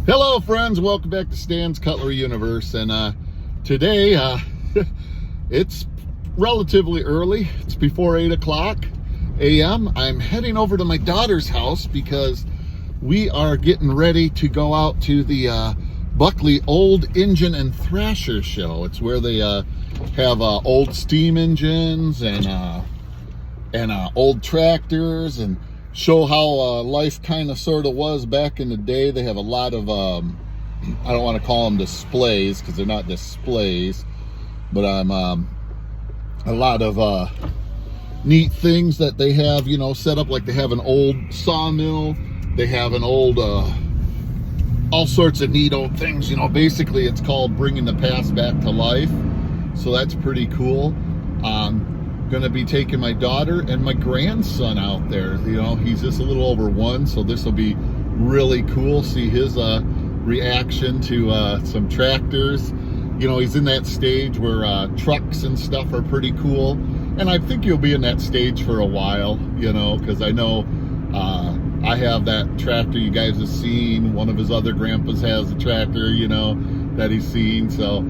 Hello friends, welcome back to Stan's Cutlery Universe. And today it's relatively early. It's before 8 o'clock a.m. I'm heading over to my daughter's house because we are getting ready to go out to the Buckley Old Engine and Thrasher Show. It's where they have old steam engines and old tractors, and show how life kind of sort of was back in the day. They have a lot of I don't want to call them displays because they're not displays, but a lot of neat things that they have, you know, set up. Like they have an old sawmill, they have an old all sorts of neat old things, you know. Basically it's called bringing the past back to life, so that's pretty cool. Gonna be taking my daughter and my grandson out there. You know, he's just a little over 1, so this will be really cool. See his reaction to some tractors. You know, he's in that stage where trucks and stuff are pretty cool, and I think he'll be in that stage for a while, you know, because I know I have that tractor you guys have seen. One of his other grandpas has a tractor, you know, that he's seen. So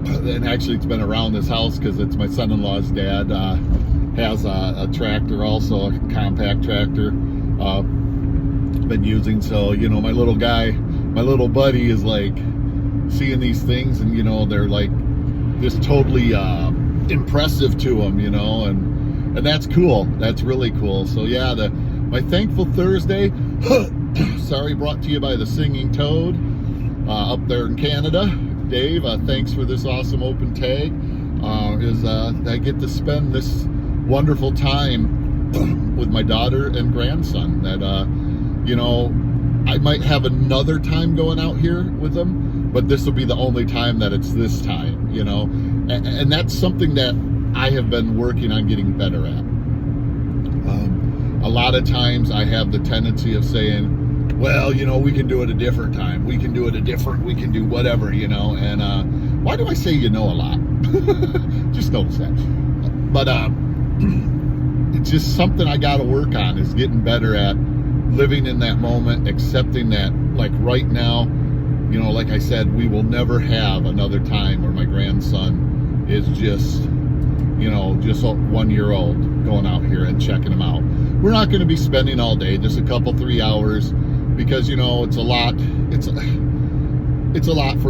and actually it's been around this house because it's my son-in-law's dad has a tractor also, a compact tractor been using. So, you know, my little guy, my little buddy is like seeing these things, and you know, they're like just totally impressive to him, you know, and that's cool. That's really cool. So yeah, my Thankful Thursday sorry, brought to you by the Singing Toad up there in Canada. Dave, thanks for this awesome open tag. I get to spend this wonderful time with my daughter and grandson. That you know, I might have another time going out here with them, but this will be the only time that it's this time, you know. And that's something that I have been working on getting better at. A lot of times I have the tendency of saying, well, you know, we can do it a different time. We can do whatever, you know. And why do I say you know a lot? Just notice that. But it's just something I got to work on, is getting better at living in that moment, accepting that, like right now, you know, like I said, we will never have another time where my grandson is just, you know, just 1 year old going out here and checking him out. We're not going to be spending all day, just a couple, 3 hours. Because, you know, it's a lot for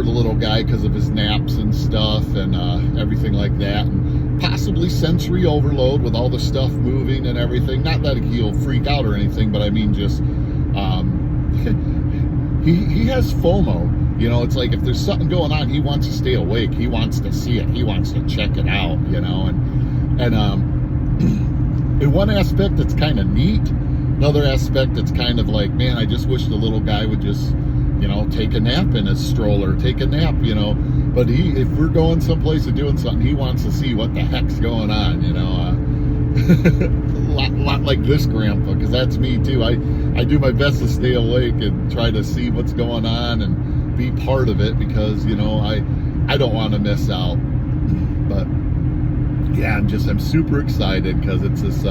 the little guy because of his naps and stuff and everything like that, and possibly sensory overload with all the stuff moving and everything. Not that he'll freak out or anything, but I mean, just he has FOMO. You know, it's like if there's something going on, he wants to stay awake. He wants to see it. He wants to check it out, you know. And in one aspect, it's kind of neat. Another aspect, it's kind of like, man, I just wish the little guy would just, you know, take a nap in his stroller, take a nap, you know. But if we're going someplace and doing something, he wants to see what the heck's going on, you know. A lot like this grandpa, because that's me too. I do my best to stay awake and try to see what's going on and be part of it, because, you know, I don't want to miss out. But yeah, I'm super excited because it's this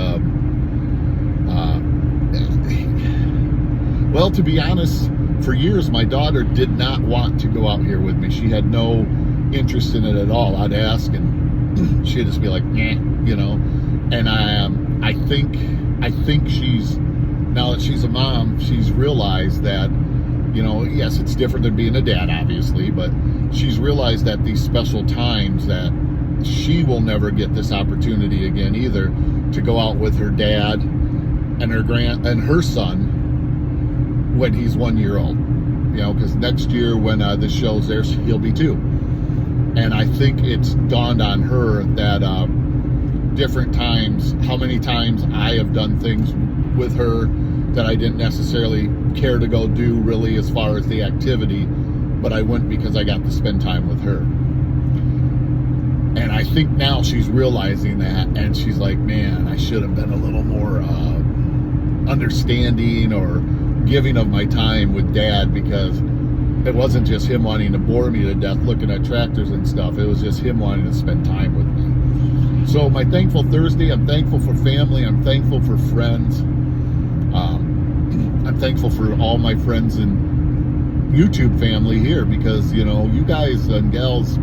well, to be honest, for years my daughter did not want to go out here with me. She had no interest in it at all. I'd ask and she'd just be like, eh, you know. And I think she's, now that she's a mom, she's realized that, you know, yes, it's different than being a dad, obviously, but she's realized that these special times that she will never get this opportunity again either, to go out with her dad and her son when he's 1 year old, you know, because next year when the show's there, he'll be 2. And I think it's dawned on her that different times, how many times I have done things with her that I didn't necessarily care to go do really as far as the activity, but I went because I got to spend time with her. And I think now she's realizing that, and she's like, man, I should have been a little more understanding or giving of my time with dad, because it wasn't just him wanting to bore me to death looking at tractors and stuff. It was just him wanting to spend time with me. So my Thankful Thursday, I'm thankful for family. I'm thankful for friends. I'm thankful for all my friends in YouTube family here, because, you know, you guys and gals,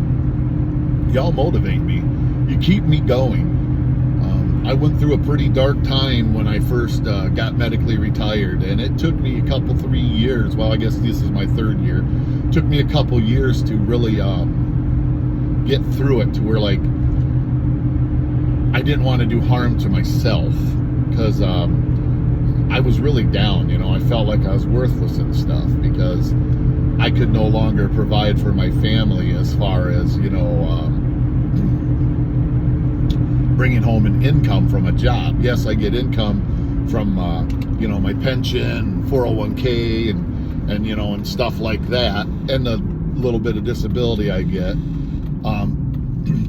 y'all motivate me. You keep me going. I went through a pretty dark time when I first got medically retired, and it took me a couple, 3 years. Well, I guess this is my 3rd year. It took me a couple years to really get through it, to where, like, I didn't want to do harm to myself, because I was really down. You know, I felt like I was worthless and stuff, because I could no longer provide for my family as far as, you know, bringing home an income from a job. Yes, I get income from, you know, my pension, 401k, and you know, and stuff like that, and the little bit of disability I get.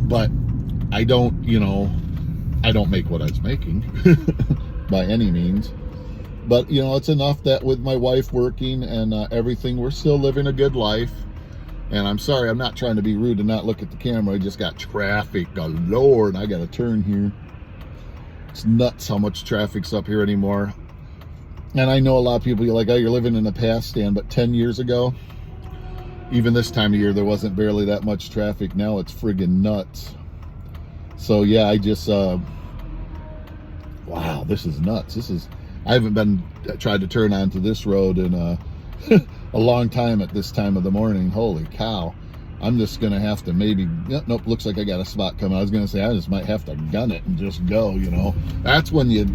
But I don't, you know, I don't make what I was making by any means. But, you know, it's enough that with my wife working and everything, we're still living a good life. And I'm sorry, I'm not trying to be rude and not look at the camera. I just got traffic galore, and I got to turn here. It's nuts how much traffic's up here anymore. And I know a lot of people, you're like, oh, you're living in the past, Stan. But 10 years ago, even this time of year, there wasn't barely that much traffic. Now it's friggin' nuts. So yeah, I just, wow, this is nuts. I haven't tried to turn onto this road in a long time at this time of the morning. Holy cow. I'm just going to have to maybe, nope, looks like I got a spot coming. I was going to say, I just might have to gun it and just go, you know. That's when you're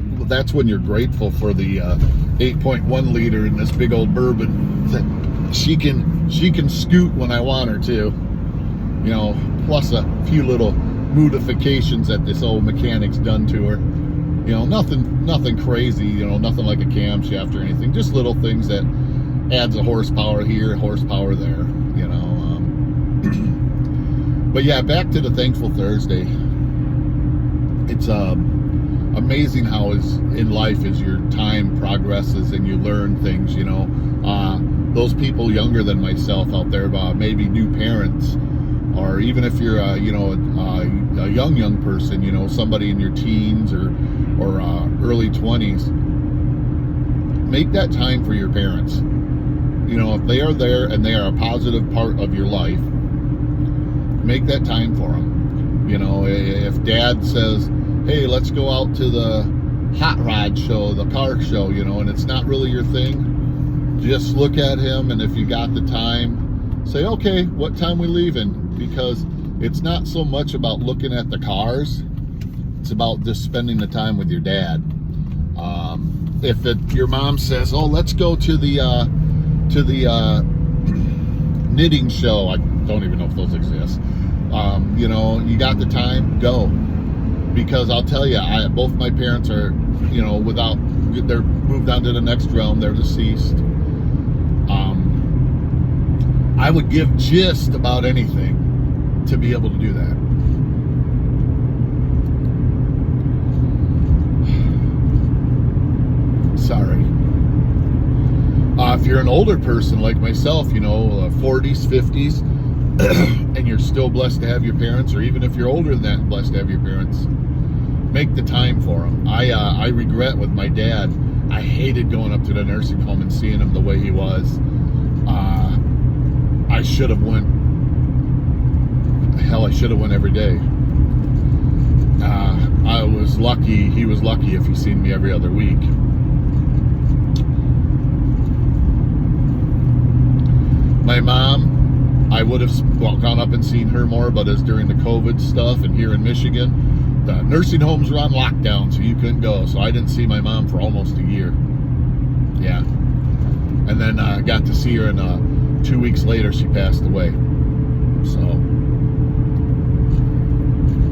grateful for the 8.1 liter in this big old bourbon. She can scoot when I want her to, you know, plus a few little modifications that this old mechanic's done to her. You know, nothing crazy, you know, nothing like a camshaft or anything, just little things that adds a horsepower here, horsepower there, you know. But yeah, back to the Thankful Thursday. It's amazing how in life as your time progresses and you learn things, you know. Those people younger than myself out there, maybe new parents, or even if you're you know, a young person, you know, somebody in your teens or early 20s, make that time for your parents. You know, if they are there and they are a positive part of your life, make that time for them. You know, if dad says, hey, let's go out to the hot rod show, the car show, you know, and it's not really your thing, just look at him, and if you got the time, say, okay, what time we leaving? Because it's not so much about looking at the cars, it's about just spending the time with your dad. If your mom says, oh, let's go to the knitting show, I don't even know if those exist, you know, you got the time, go. Because I'll tell you, both my parents are, you know, they're moved on to the next realm, they're deceased. I would give just about anything to be able to do that. Sorry. If you're an older person like myself, you know, 40s, 50s, and you're still blessed to have your parents, or even if you're older than that, blessed to have your parents, make the time for them. I regret with my dad, I hated going up to the nursing home and seeing him the way he was. I should have went. Hell, I should have went every day. I was lucky. He was lucky if he seen me every other week. My mom, I would have gone up and seen her more, but as during the COVID stuff and here in Michigan, the nursing homes were on lockdown, so you couldn't go. So I didn't see my mom for almost a year. Yeah. And then I got to see her, and 2 weeks later she passed away.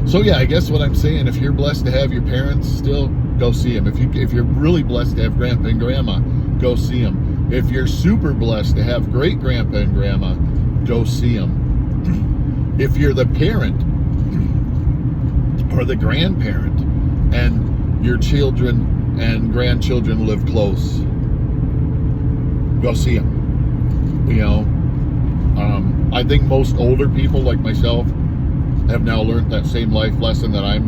So yeah, I guess what I'm saying, if you're blessed to have your parents still, go see them. If you're really blessed to have grandpa and grandma, go see them. If you're super blessed to have great grandpa and grandma, go see them. If you're the parent or the grandparent and your children and grandchildren live close, go see them. You know, I think most older people like myself have now learned that same life lesson that I've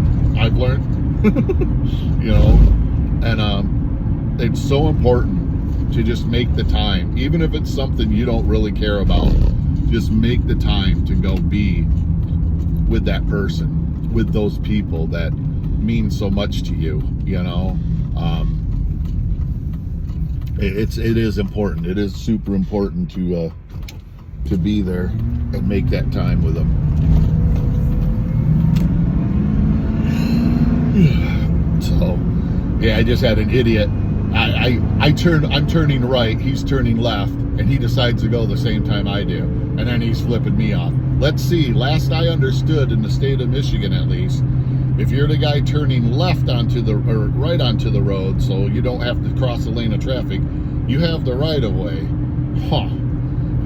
learned. You know, and it's so important to just make the time, even if it's something you don't really care about. Just make the time to go be with that person, with those people that mean so much to you. You know, it is important. It is super important to be there and make that time with them. So, yeah, I just had an idiot. I'm turning right, he's turning left, and he decides to go the same time I do, and then he's flipping me off. Let's see, last I understood, in the state of Michigan at least, if you're the guy turning left or right onto the road, so you don't have to cross the lane of traffic, you have the right of way.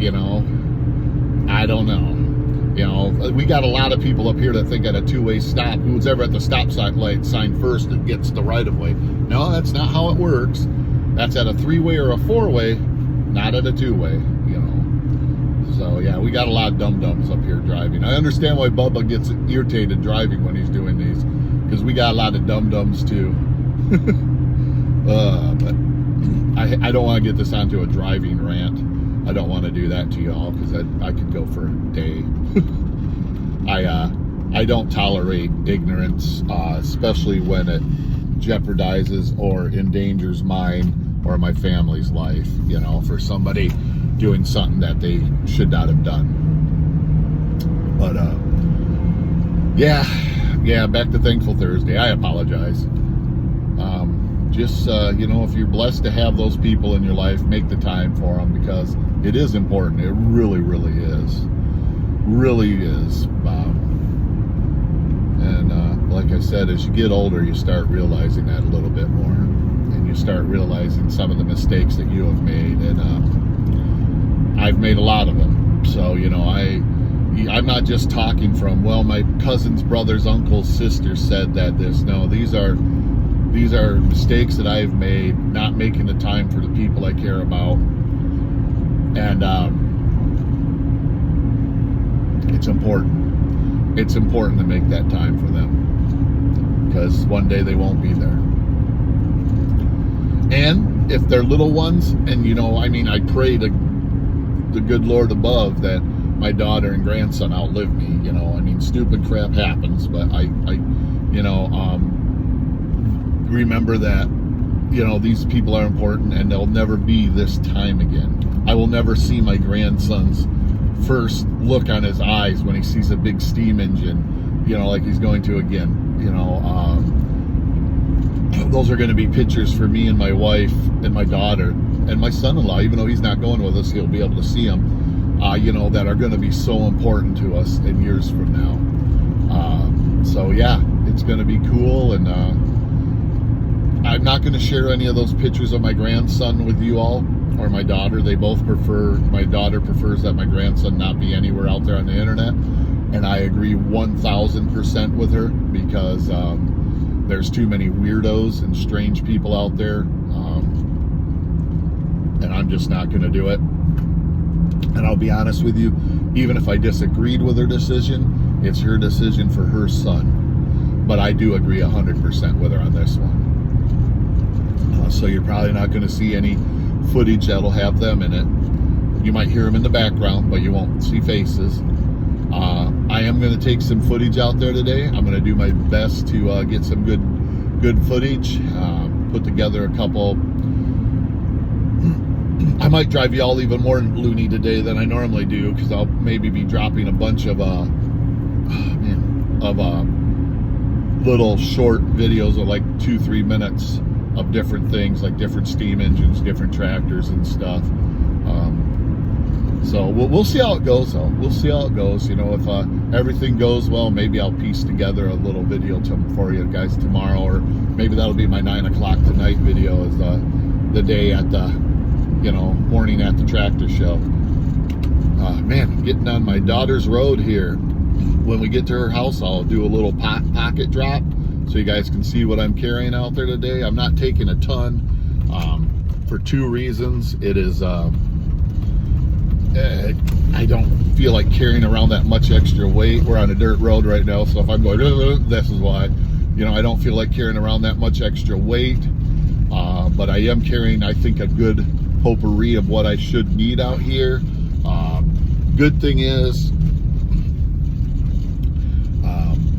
You know, I don't know. You know, we got a lot of people up here that think at a two-way stop, who's ever at the stop sign first that gets the right of way. No, that's not how it works. That's at a three-way or a four-way, not at a two-way, you know. So, yeah, we got a lot of dum-dums up here driving. I understand why Bubba gets irritated driving when he's doing these, because we got a lot of dum-dums, too. But I don't want to get this onto a driving rant. I don't want to do that to y'all, because I could go for a day. I don't tolerate ignorance, especially when it jeopardizes or endangers mine or my family's life, you know, for somebody doing something that they should not have done. But yeah, back to Thankful Thursday. I apologize. Just you know, if you're blessed to have those people in your life, make the time for them, because it is important. It really, really is. Really is. And like I said, as you get older, you start realizing that a little bit more, and you start realizing some of the mistakes that you have made, and I've made a lot of them. So, you know, I'm not just talking from, well, my cousins, brothers, uncles, sisters said that this. No, these are mistakes that I've made, not making the time for the people I care about. And it's important. It's important to make that time for them, because one day they won't be there. And if they're little ones, and you know, I mean, I pray to the good Lord above that my daughter and grandson outlive me. You know, I mean, stupid crap happens, but I you know, remember that, you know, these people are important, and they'll never be this time again. I will never see my grandson's first look on his eyes when he sees a big steam engine, you know, like he's going to again. You know, those are going to be pictures for me and my wife and my daughter and my son-in-law. Even though he's not going with us, he'll be able to see them, you know, that are going to be so important to us in years from now. So yeah, it's going to be cool. And I'm not going to share any of those pictures of my grandson with you all, or my daughter. They both my daughter prefers that my grandson not be anywhere out there on the internet. And I agree 1,000% with her, because there's too many weirdos and strange people out there. And I'm just not going to do it. And I'll be honest with you, even if I disagreed with her decision, it's her decision for her son. But I do agree 100% with her on this one. So you're probably not going to see any footage that'll have them in it. You might hear them in the background, but you won't see faces. I am going to take some footage out there today. I'm going to do my best to get some good footage. Put together a couple. I might drive y'all even more loony today than I normally do, because I'll maybe be dropping a bunch of little short videos of like 2-3 minutes of different things, like different steam engines, different tractors and stuff. So we'll see how it goes, though. We'll see how it goes. You know, if everything goes well, maybe I'll piece together a little video for you guys tomorrow, or maybe that'll be my 9 o'clock tonight video, is the day at the, you know, morning at the tractor show. Man, getting on my daughter's road here. When we get to her house, I'll do a little pocket drop, so you guys can see what I'm carrying out there today. I'm not taking a ton, for 2 reasons. It is, I don't feel like carrying around that much extra weight. We're on a dirt road right now, so if I'm going, this is why. You know, I don't feel like carrying around that much extra weight. But I am carrying, I think, a good potpourri of what I should need out here. Good thing is,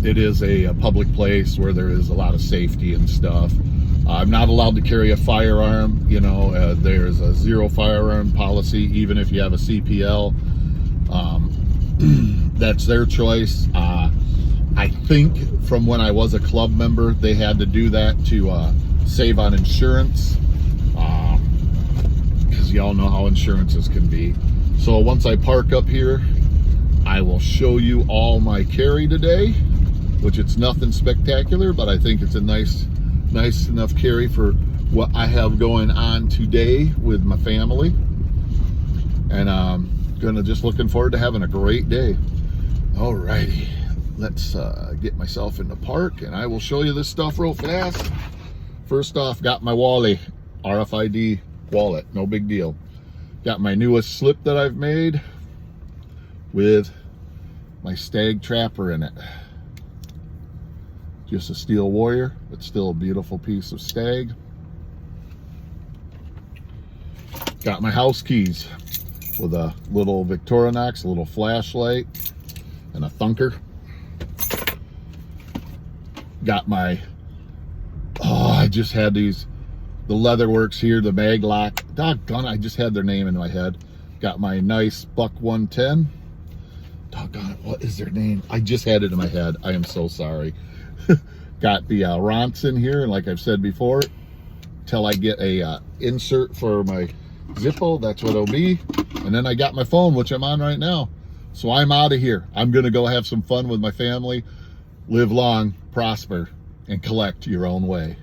it is a public place where there is a lot of safety and stuff. I'm not allowed to carry a firearm. You know, there's a zero firearm policy, even if you have a CPL. That's their choice. I think from when I was a club member, they had to do that to save on insurance, because y'all know how insurances can be. So once I park up here, I will show you all my carry today, which it's nothing spectacular, but I think it's a nice enough carry for what I have going on today with my family. And I'm just looking forward to having a great day. Alrighty, let's get myself in the park and I will show you this stuff real fast. First off, got my Wally RFID wallet, no big deal. Got my newest slip that I've made with my Stag Trapper in it. Just a steel warrior, but still a beautiful piece of stag. Got my house keys with a little Victorinox, a little flashlight, and a thunker. Got my, I just had these, the Leatherworks here, the mag lock. Doggone, I just had their name in my head. Got my nice Buck 110. Doggone it, what is their name? I just had it in my head. I am so sorry. Got the Ronson here, and like I've said before, till I get a insert for my Zippo, that's what it'll be. And then I got my phone, which I'm on right now. So I'm out of here. I'm gonna go have some fun with my family. Live long, prosper, and collect your own way.